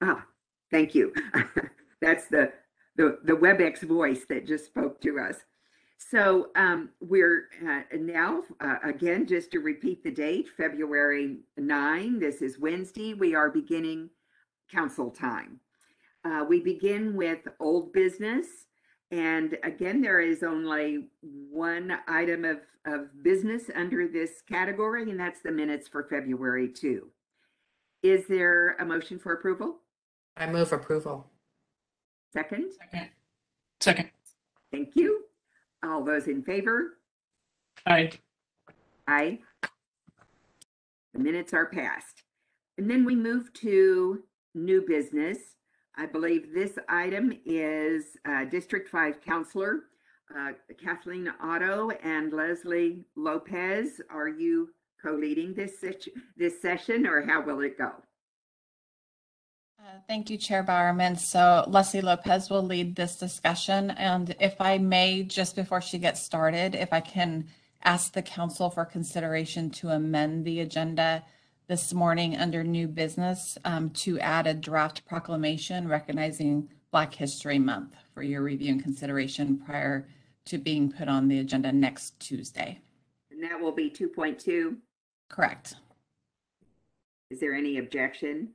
Ah, thank you. That's the WebEx voice that just spoke to us. So we're now, again, just to repeat the date, February 9. This is Wednesday. We are beginning council time. We begin with old business. And again, there is only one item of business under this category, and that's the minutes for February 2. Is there a motion for approval? I move approval. Second? Second. Thank you. All those in favor? Aye. Aye. The minutes are passed. And then we move to new business. I believe this item is District 5 Councillor Kathleen Otto and Leslie Lopez. Are you co-leading this session, or how will it go? Thank you, Chair Bowerman. So Leslie Lopez will lead this discussion. And if I may, just before she gets started, if I can ask the council for consideration to amend the agenda this morning under new business to add a draft proclamation recognizing Black History Month for your review and consideration prior to being put on the agenda next Tuesday. And that will be 2.2? Correct. Is there any objection?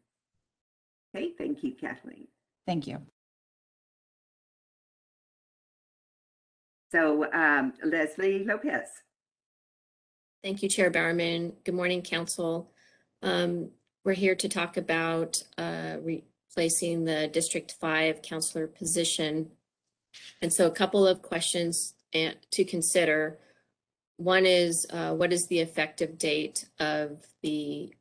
Okay, thank you, Kathleen. Thank you. So Leslie Lopez. Thank you, Chair Bowerman. Good morning, Council. We're here to talk about replacing the District 5 Councillor position. And so a couple of questions to consider. One is, what is the effective date of the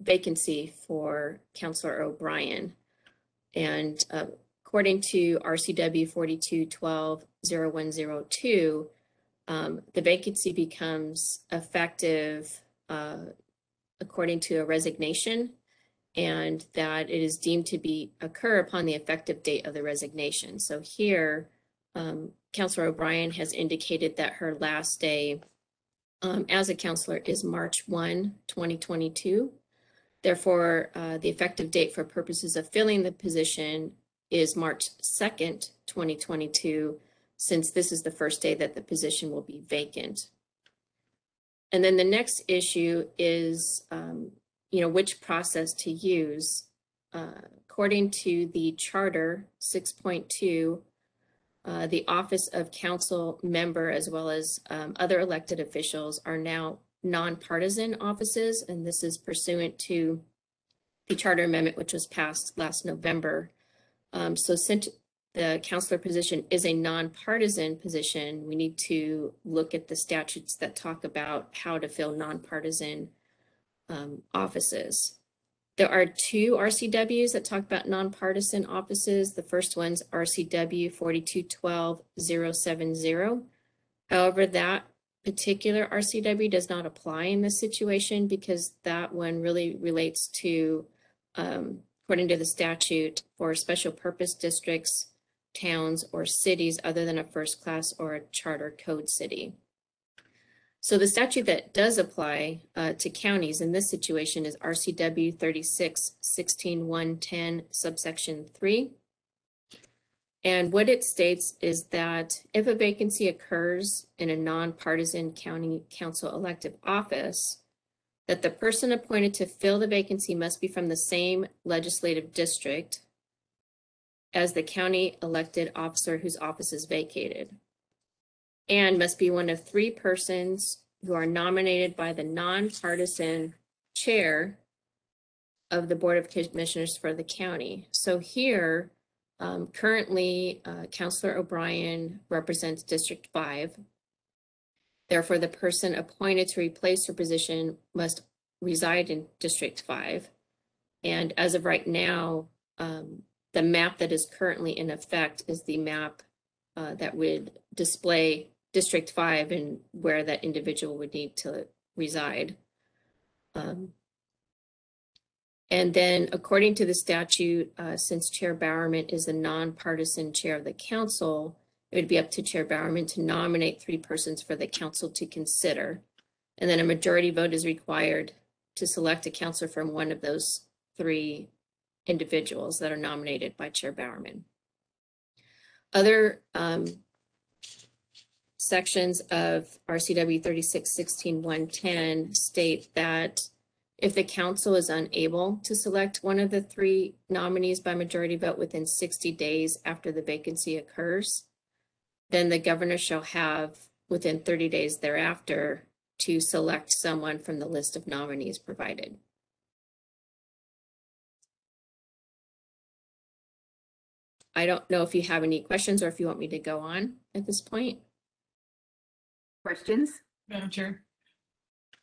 vacancy for Councillor O'Brien? And according to RCW 4212-0102, the vacancy becomes effective according to a resignation, and that it is deemed to occur upon the effective date of the resignation. So here, Councillor O'Brien has indicated that her last day as a councillor is March 1, 2022. Therefore, the effective date for purposes of filling the position is March 2nd, 2022, since this is the first day that the position will be vacant. And then the next issue is, which process to use. According to the Charter 6.2, the office of council member, as well as other elected officials, are now nonpartisan offices, and this is pursuant to the charter amendment, which was passed last November. So since the councillor position is a nonpartisan position, we need to look at the statutes that talk about how to fill nonpartisan offices. There are two RCWs that talk about nonpartisan offices. The first one's RCW 4212-070. However, that particular RCW does not apply in this situation because that one really relates to, according to the statute, for special purpose districts, towns, or cities other than a first class or a charter code city. So the statute that does apply to counties in this situation is RCW 36-16-110 subsection 3. And what it states is that if a vacancy occurs in a nonpartisan county council elective office, that the person appointed to fill the vacancy must be from the same legislative district as the county elected officer whose office is vacated, and must be one of 3 persons who are nominated by the nonpartisan chair of the Board of Commissioners for the county. So here, currently, Councillor O'Brien represents District 5. Therefore, the person appointed to replace her position must reside in District 5. And as of right now, the map that is currently in effect is the map that would display District 5 and where that individual would need to reside. And then according to the statute, since Chair Bowerman is the nonpartisan chair of the council, it would be up to Chair Bowerman to nominate 3 persons for the council to consider. And then a majority vote is required to select a councillor from one of those 3 individuals that are nominated by Chair Bowerman. Other sections of RCW 3616-110 state that if the council is unable to select one of the 3 nominees by majority vote within 60 days after the vacancy occurs, then the governor shall have within 30 days thereafter to select someone from the list of nominees provided. I don't know if you have any questions or if you want me to go on at this point. Questions? Madam Chair.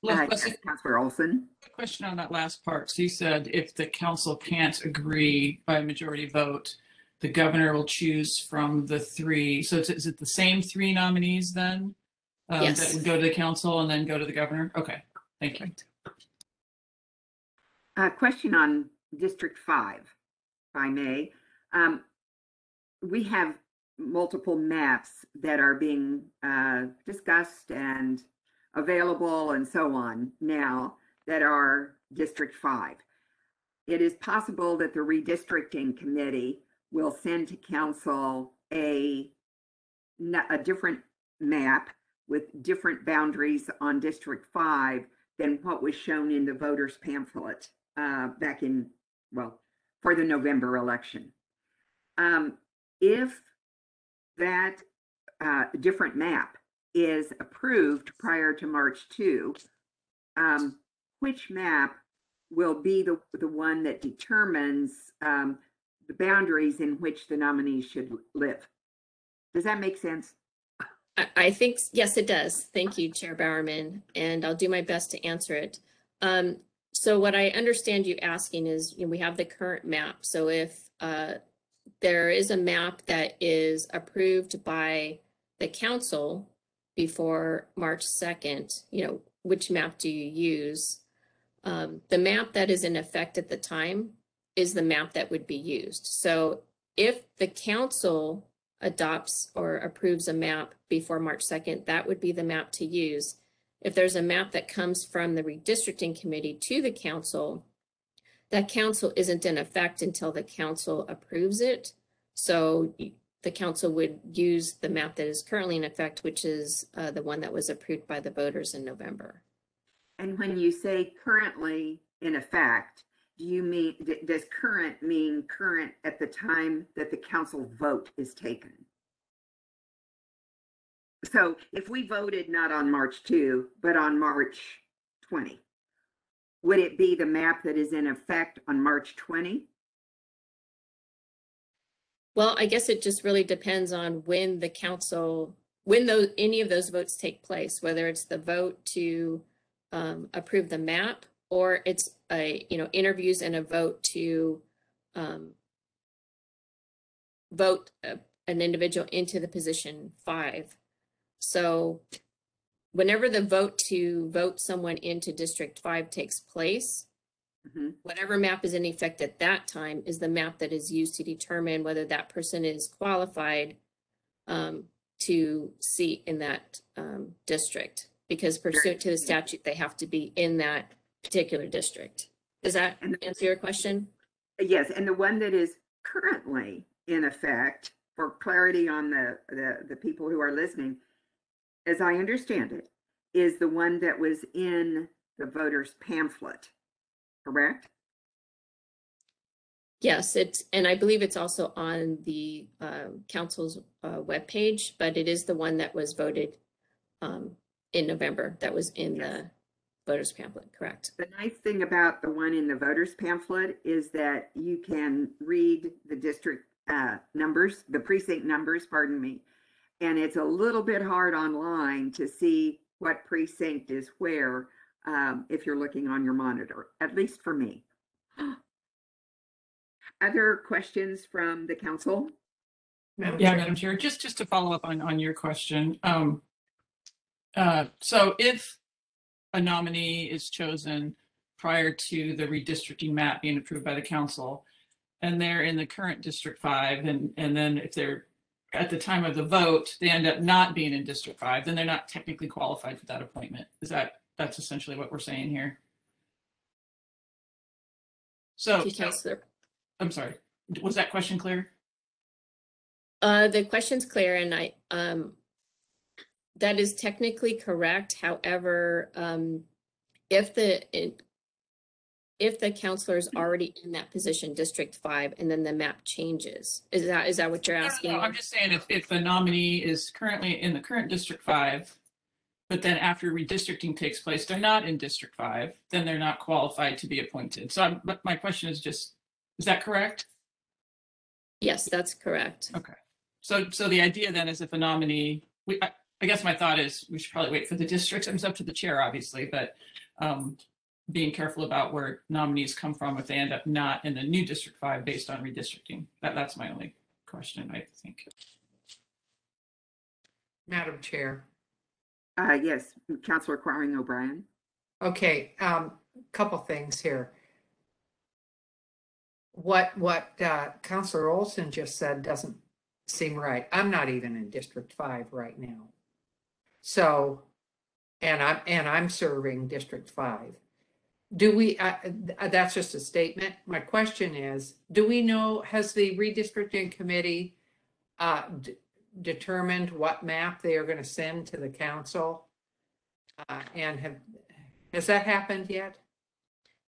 Yes, Leslie, Councillor Olson. quick question on that last part. So you said if the council can't agree by a majority vote, the governor will choose from the 3. So is it the same 3 nominees then? Yes. That would go to the council and then go to the governor? Okay, thank you. Question on District 5, if I may. We have multiple maps that are being discussed and available and so on now that are District 5. It is possible that the redistricting committee will send to council a different map with different boundaries on District 5 than what was shown in the voters pamphlet back in, well, for the November election. If that different map is approved prior to March 2, which map will be the one that determines the boundaries in which the nominees should live? Does that make sense? I think, yes, it does. Thank you, Chair Bowerman, and I'll do my best to answer it. So what I understand you asking is, we have the current map. So if there is a map that is approved by the council before March 2nd, which map do you use? The map that is in effect at the time is the map that would be used. So if the council adopts or approves a map before March 2nd, that would be the map to use. If there's a map that comes from the redistricting committee to the council, that council isn't in effect until the council approves it. So the council would use the map that is currently in effect, which is the one that was approved by the voters in November. And when you say currently in effect, do you mean, does current mean current at the time that the council vote is taken? So if we voted not on March 2, but on March 20, would it be the map that is in effect on March 20? Well, I guess it just really depends on when the council, when any of those votes take place, whether it's the vote to approve the map, or it's interviews and a vote to vote an individual into the position 5. So whenever the vote to vote someone into District 5 takes place, whatever map is in effect at that time is the map that is used to determine whether that person is qualified to seat in that district, because pursuant to the statute, they have to be in that particular district. Does that answer your question? Yes, and the one that is currently in effect, for clarity on the people who are listening, as I understand it, is the one that was in the voters pamphlet, correct? Yes, and I believe it's also on the council's webpage, but it is the one that was voted in November, that was in the voters pamphlet, correct? The nice thing about the one in the voters pamphlet is that you can read the district numbers, the precinct numbers, pardon me, and it's a little bit hard online to see what precinct is where if you're looking on your monitor, at least for me. Other questions from the council? Yeah, Madam Chair, just to follow up on your question. So if a nominee is chosen prior to the redistricting map being approved by the council, and they're in the current District 5, and then if they're at the time of the vote, they end up not being in District 5, then they're not technically qualified for that appointment. That's essentially what we're saying here? So, Councillor. I'm sorry, was that question clear? The question's clear and that is technically correct. However, if the counselor is already in that position, District 5, and then the map changes, is that what you're asking? No, I'm just saying if the nominee is currently in the current District 5, but then after redistricting takes place, they're not in District 5, then they're not qualified to be appointed. So but my question is just, is that correct? Yes, that's correct. Okay. So the idea then is if a nominee, I guess my thought is we should probably wait for the districts. It's up to the chair, obviously, but being careful about where nominees come from if they end up not in the new District 5 based on redistricting. That's my only question, I think. Madam Chair. Yes, Councillor Quarring O'Brien. Okay, couple things here. What Councillor Olson just said doesn't seem right. I'm not even in District 5 right now. So, and I'm serving District 5. Do we, that's just a statement. My question is, do we know, has the redistricting committee determined what map they are going to send to the council? And has that happened yet?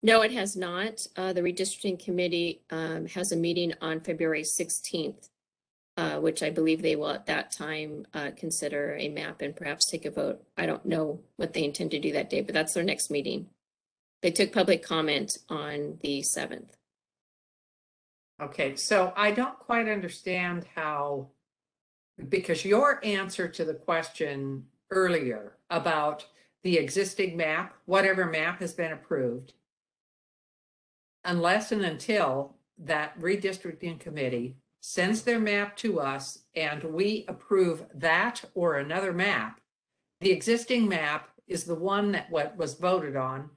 No, it has not. The redistricting committee has a meeting on February 16th, which I believe they will at that time consider a map and perhaps take a vote. I don't know what they intend to do that day, but that's their next meeting. They took public comment on the 7th. Okay, so I don't quite understand how, because your answer to the question earlier about the existing map, whatever map has been approved, unless and until that redistricting committee sends their map to us and we approve that or another map, the existing map is the one that what was voted on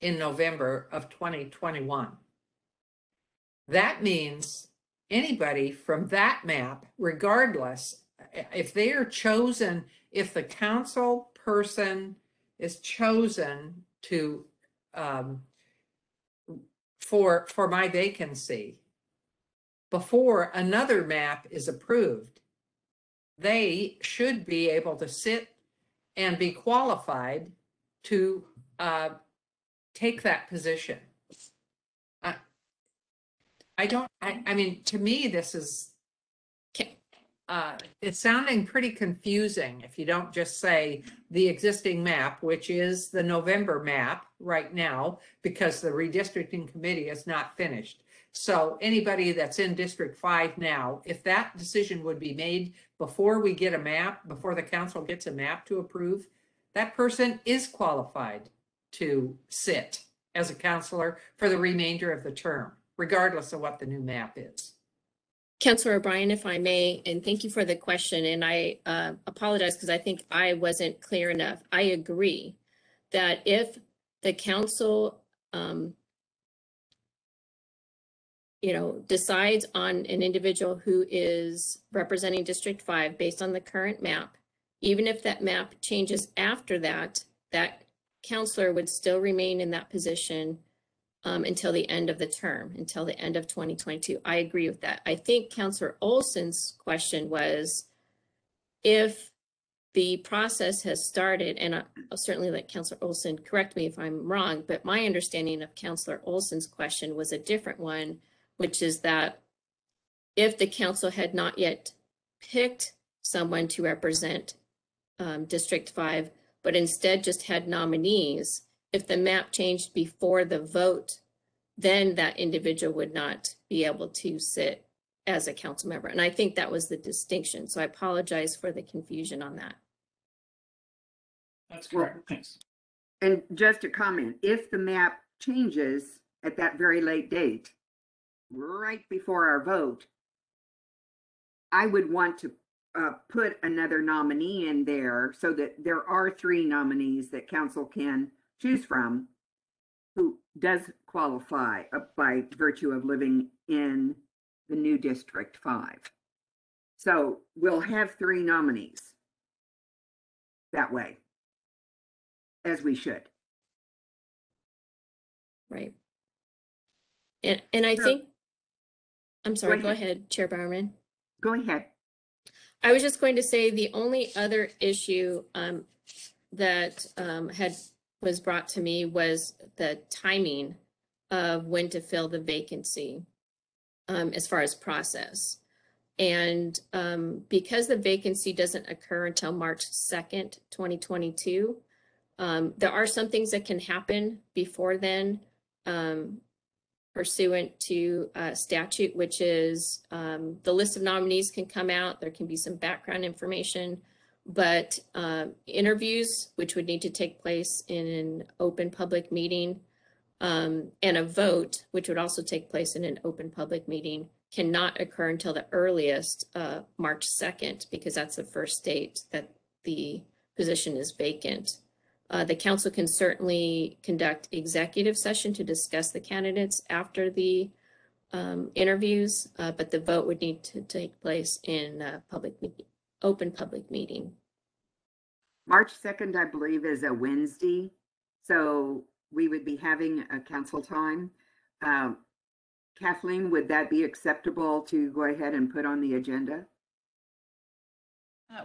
in November of 2021. That means anybody from that map, regardless, if they are chosen, if the council person is chosen to for my vacancy before another map is approved, they should be able to sit and be qualified to take that position. I mean, to me, this is, it's sounding pretty confusing if you don't just say the existing map, which is the November map right now, because the redistricting committee is not finished. So anybody that's in District 5 now, if that decision would be made before we get a map, before the council gets a map to approve, that person is qualified to sit as a councillor for the remainder of the term, regardless of what the new map is. Councillor O'Brien, if I may, and thank you for the question, and I apologize because I think I wasn't clear enough. I agree that if the council decides on an individual who is representing District 5 based on the current map, even if that map changes after that, that councillor would still remain in that position until the end of the term, until the end of 2022. I agree with that. I think Councillor Olson's question was, if the process has started, and I'll certainly let Councillor Olson correct me if I'm wrong, but my understanding of Councillor Olson's question was a different one, which is that if the council had not yet picked someone to represent District 5, but instead just had nominees, if the map changed before the vote, then that individual would not be able to sit as a council member. And I think that was the distinction. So I apologize for the confusion on that. That's correct. Thanks. And just a comment, if the map changes at that very late date, right before our vote, I would want to put another nominee in there so that there are 3 nominees that council can choose from who does qualify by virtue of living in the new District 5. So we'll have 3 nominees that way, as we should. Right. And I think I'm sorry, Go go ahead. ahead, Chair Bowerman. Go ahead. I was just going to say the only other issue that was brought to me was the timing of when to fill the vacancy as far as process. And because the vacancy doesn't occur until March 2nd, 2022, there are some things that can happen before then pursuant to statute, which is the list of nominees can come out. There can be some background information, but interviews, which would need to take place in an open public meeting, and a vote, which would also take place in an open public meeting, cannot occur until the earliest March 2nd, because that's the first date that the position is vacant. The council can certainly conduct executive session to discuss the candidates after the interviews, but the vote would need to take place in open public meeting. March 2nd, I believe, is a Wednesday. So we would be having a council time. Kathleen, would that be acceptable to go ahead and put on the agenda?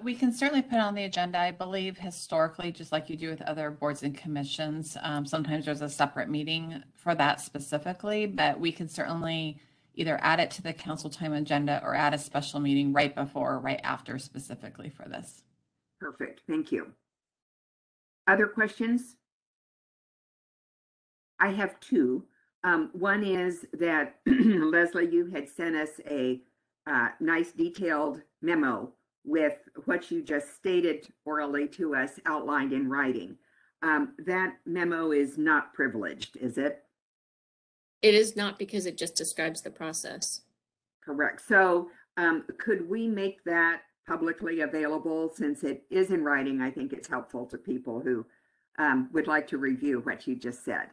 We can certainly put on the agenda. I believe historically, just like you do with other boards and commissions, sometimes there's a separate meeting for that specifically, but we can certainly either add it to the council time agenda or add a special meeting right before or right after specifically for this. Perfect. Thank you. Other questions? I have two. One is that Leslie, you had sent us a nice detailed memo with what you just stated orally to us outlined in writing. That memo is not privileged, is it? It is not, because it just describes the process. Correct. So could we make that publicly available since it is in writing? I think it's helpful to people who would like to review what you just said.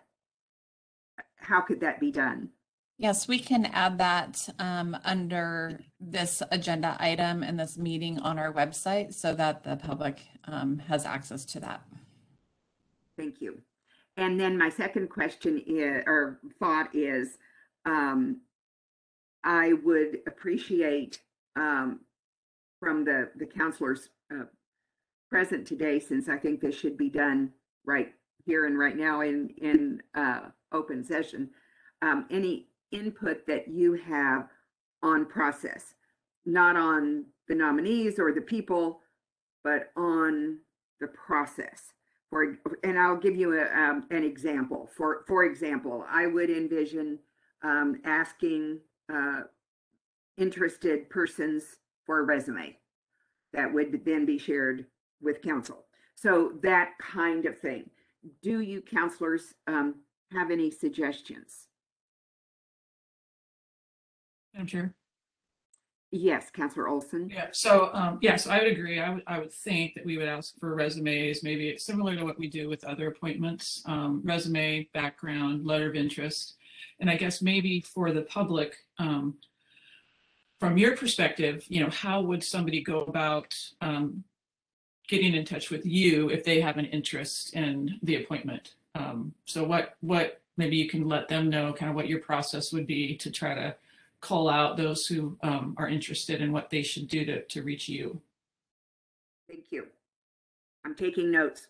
How could that be done? Yes, we can add that under this agenda item and this meeting on our website so that the public has access to that. Thank you. And then my second question is, or thought is, I would appreciate from the councilors present today, since I think this should be done right here and right now in open session, any input that you have on process, not on the nominees or the people, but on the process. And I'll give you an example. For example, I would envision asking interested persons for a resume that would then be shared with council. So that kind of thing. Do you councilors have any suggestions? Madam Chair. Yes, Councillor Olson. Yeah, so yes, I would agree. I would think that we would ask for resumes. Maybe it's similar to what we do with other appointments, resume, background, letter of interest. And I guess maybe for the public, from your perspective, how would somebody go about getting in touch with you if they have an interest in the appointment? So what maybe you can let them know kind of what your process would be to try to call out those who are interested in what they should do to reach you. Thank you. I'm taking notes.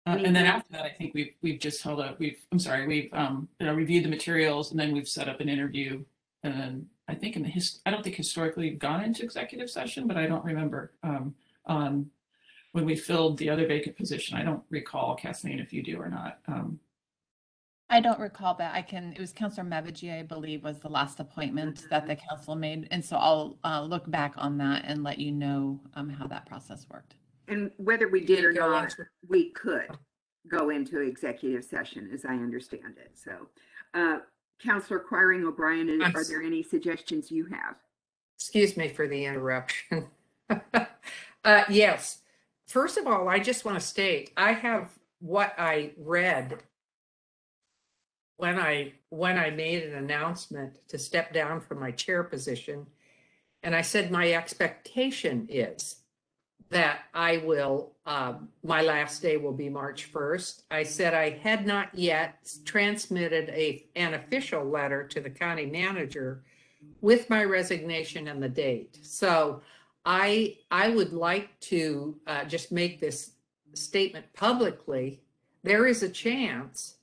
And then after that, I think we've just held up. We've reviewed the materials, and then we've set up an interview. And then I think I don't think historically we've gone into executive session, but I don't remember on when we filled the other vacant position. I don't recall, Kathleen, if you do or not. I don't recall, but it was Councillor Mevigi, I believe, was the last appointment that the council made. And so I'll look back on that and let you know how that process worked. And whether we did or not, we could go into executive session, as I understand it. So, Councillor Quiring O'Brien, are there any suggestions you have? Excuse me for the interruption. Yes. First of all, I just want to state, I have what I read when I made an announcement to step down from my chair position. And I said, my expectation is that I will, my last day will be March 1st. I said I had not yet transmitted an official letter to the county manager with my resignation and the date. So I would like to just make this statement publicly. There is a chance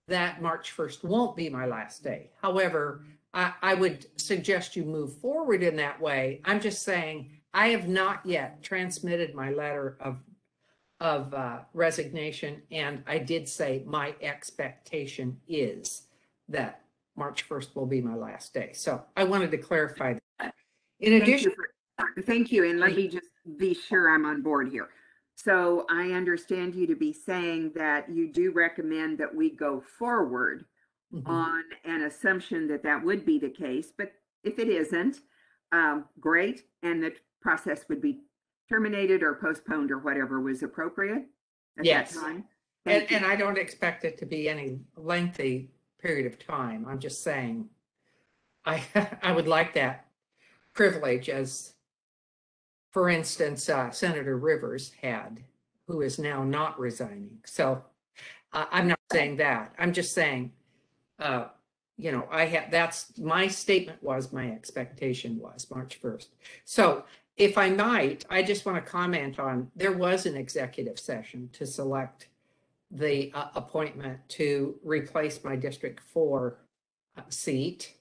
that March 1st won't be my last day. However, I would suggest you move forward in that way. I'm just saying I have not yet transmitted my letter of resignation, and I did say my expectation is that March 1st will be my last day. So I wanted to clarify that. In addition, Thank you, and let me just be sure I'm on board here. So I understand you to be saying that you do recommend that we go forward on an assumption that that would be the case, but if it isn't, great, and the process would be terminated or postponed or whatever was appropriate at Yes. that time. and I don't expect it to be any lengthy period of time. I'm just saying I I would like that privilege, as for instance, Senator Rivers had, who is now not resigning. So I'm not saying that. I'm just saying, you know, that's my statement was, my expectation was March 1st. So if I might, I just want to comment on, there was an executive session to select the appointment to replace my District 4 seat.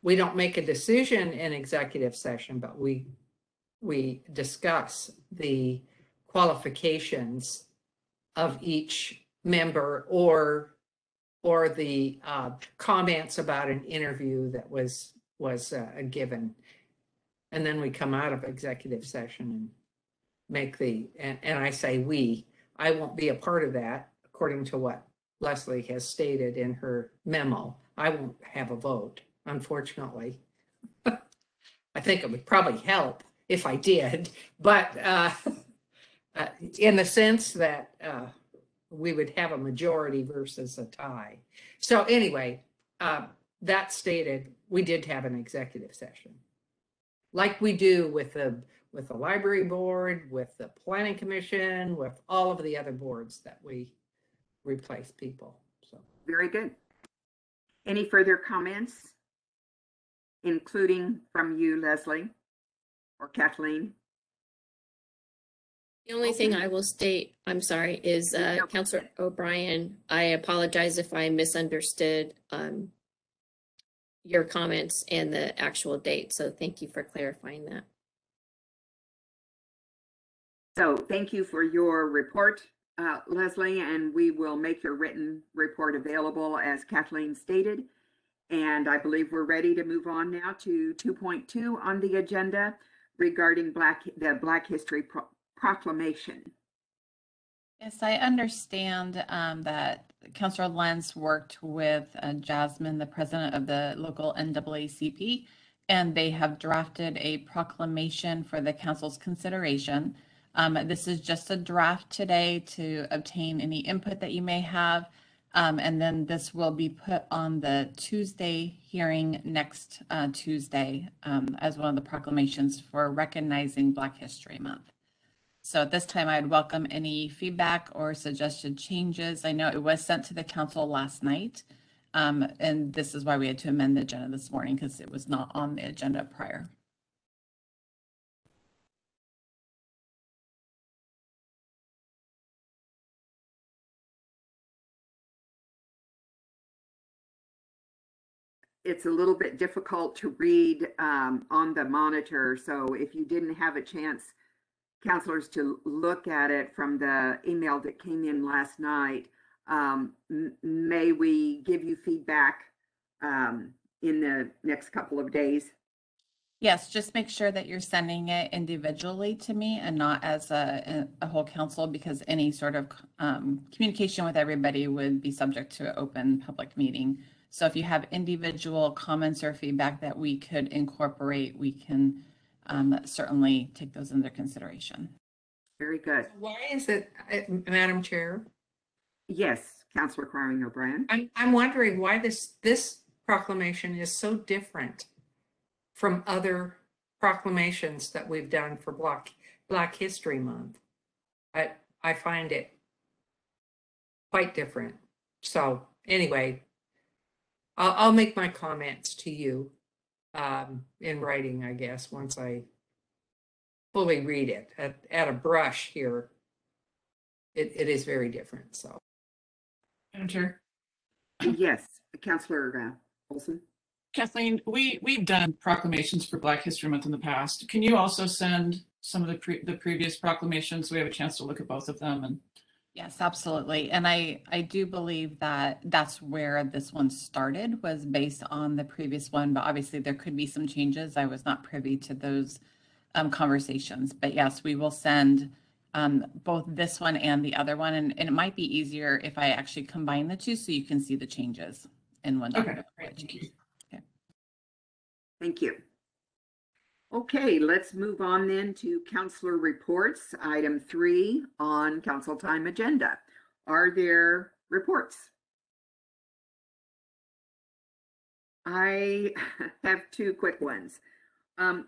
We don't make a decision in executive session, but we discuss the qualifications of each member or the comments about an interview that was given. And then we come out of executive session and make and I say I won't be a part of that, according to what Leslie has stated in her memo. I won't have a vote, unfortunately. I think it would probably help if I did, but in the sense that we would have a majority versus a tie. So anyway, that stated, we did have an executive session, like we do with the library board, with the planning commission, with all of the other boards that we replace people. So Very good. Any further comments, including from you, Leslie or Kathleen? The only thing I will state, I'm sorry, is Councillor O'Brien, I apologize if I misunderstood your comments and the actual date. So thank you for clarifying that. So thank you for your report, Leslie, and we will make your written report available as Kathleen stated. And I believe we're ready to move on now to 2.2 on the agenda regarding the Black History Proclamation. Yes, I understand that Councillor Lentz worked with Jasmine, the president of the local NAACP, and they have drafted a proclamation for the council's consideration. This is just a draft today to obtain any input that you may have. And then this will be put on the Tuesday hearing next Tuesday as one of the proclamations for recognizing Black History Month. So at this time, I'd welcome any feedback or suggested changes. I know it was sent to the council last night, and this is why we had to amend the agenda this morning, because it was not on the agenda prior. It's a little bit difficult to read on the monitor. So if you didn't have a chance, councilors, to look at it from the email that came in last night, may we give you feedback in the next couple of days? Yes, just make sure that you're sending it individually to me and not as a whole council, because any sort of communication with everybody would be subject to an open public meeting. So if you have individual comments or feedback that we could incorporate, we can certainly take those into consideration. Very good. why is it, Madam Chair? Yes, Councillor Crowing O'Brien. I'm wondering why this proclamation is so different from other proclamations that we've done for Black Black History Month. I find it quite different. So anyway, I'll make my comments to you in writing, I guess, once I fully read it. At a brush here, it is very different. So Madam Chair. Yes, Councillor Olson. Kathleen, we've done proclamations for Black History Month in the past. Can you also send some of the previous proclamations so we have a chance to look at both of them? And Yes, absolutely. And I do believe that that's where this one started, was based on the previous one, but obviously there could be some changes. I was not privy to those conversations, but yes, we will send both this one and the other one. And it might be easier if I actually combine the two so you can see the changes in one okay, document. great, thank you. Thank you. Okay, let's move on then to councillor reports. Item 3 on council time agenda. Are there reports? I have 2 quick ones.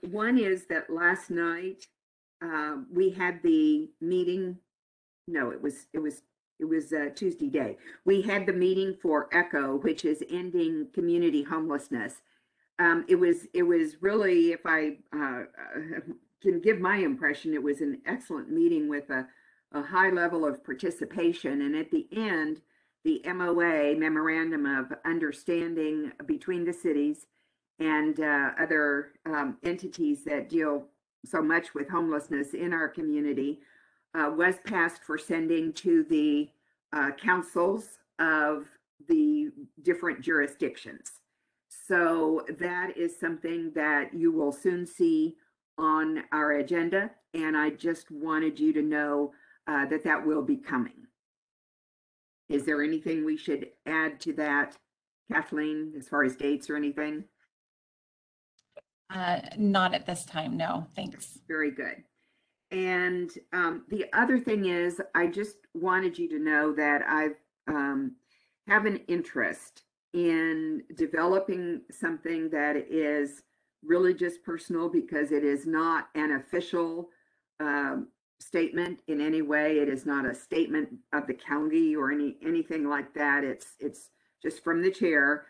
One is that last night we had the meeting. No, it was Tuesday day. We had the meeting for ECHO, which is ending community homelessness. It was really, if I can give my impression, it was an excellent meeting with a high level of participation. And at the end, the MOA, Memorandum of Understanding between the cities and other entities that deal so much with homelessness in our community, was passed for sending to the councils of the different jurisdictions. So that is something that you will soon see on our agenda. And I just wanted you to know that that will be coming. Is there anything we should add to that, Kathleen, as far as dates or anything? Not at this time, no, thanks. Very good. And the other thing is, I just wanted you to know that I have an interest in developing something that is really just personal, because it is not an official statement in any way. It is not a statement of the county or anything like that. It's just from the chair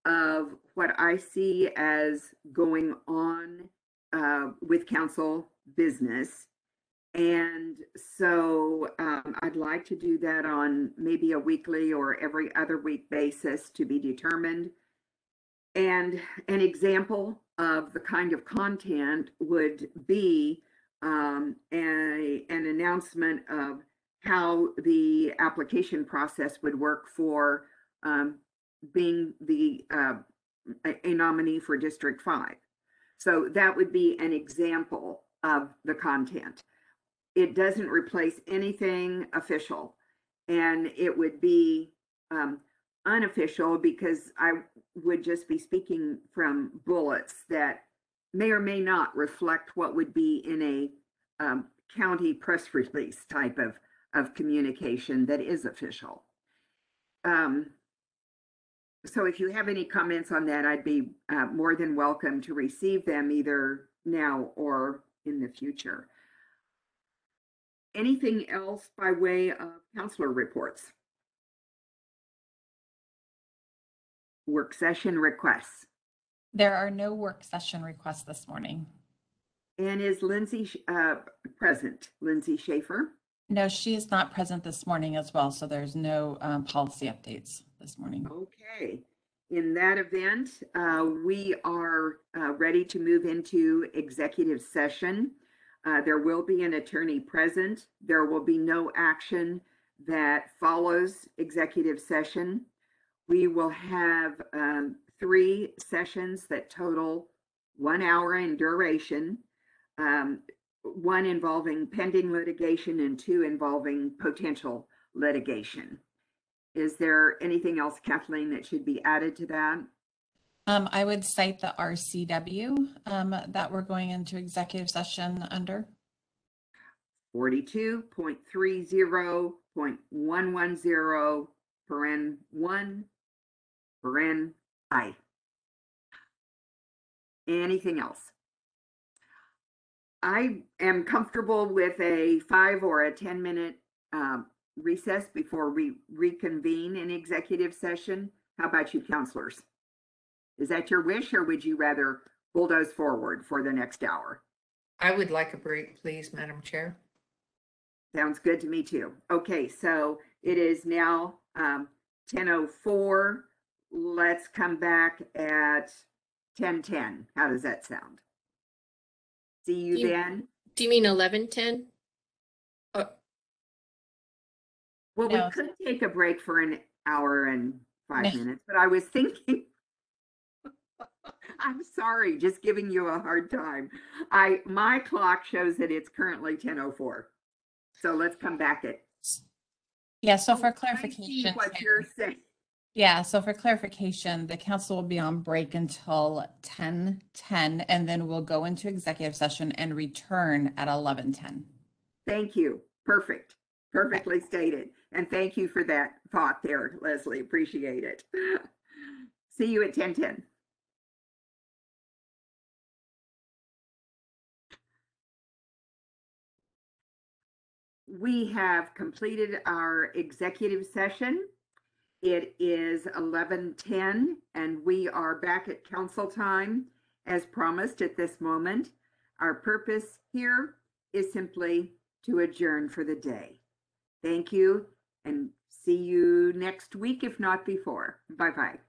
of what I see as going on with council business. And so I'd like to do that on maybe a weekly or every other week basis, to be determined. And an example of the kind of content would be an announcement of how the application process would work for being a nominee for District 5. So that would be an example of the content. It doesn't replace anything official, and it would be unofficial, because I would just be speaking from bullets that may or may not reflect what would be in a county press release type of communication that is official. So if you have any comments on that, I'd be more than welcome to receive them, either now or in the future. Anything else by way of councillor reports? Work session requests. There are no work session requests this morning. And is Lindsay present? Lindsay Schaefer? No, she is not present this morning as well, so there's no policy updates this morning. Okay. In that event, we are ready to move into executive session. There will be an attorney present. There will be no action that follows executive session. We will have 3 sessions that total 1 hour in duration, 1 involving pending litigation and 2 involving potential litigation. Is there anything else, Kathleen, that should be added to that? I would cite the RCW that we're going into executive session under. 42.30.110 paren 1 paren I. Anything else? I am comfortable with a 5 or a 10-minute recess before we reconvene in executive session. How about you, counselors? Is that your wish, or would you rather bulldoze forward for the next hour? I would like a break, please, Madam Chair. Sounds good to me too. Okay, so it is now 10:04. Let's come back at 10:10. How does that sound? See you Do you- then. Do you mean 11:10? Well, we No. could take a break for an hour and 5 No. minutes, but I was thinking, I'm sorry, just giving you a hard time. My clock shows that it's currently 10:04. So let's come back at. Yeah, so for I see clarification, what you're saying. yeah, so for clarification, the council will be on break until 10:10, and then we'll go into executive session and return at 11:10. Thank you. Perfect. Perfectly stated. And thank you for that thought there, Leslie. Appreciate it. See you at 10:10. We have completed our executive session. It is 11:10 and we are back at council time as promised at this moment. Our purpose here is simply to adjourn for the day. Thank you and see you next week, if not before. Bye-bye.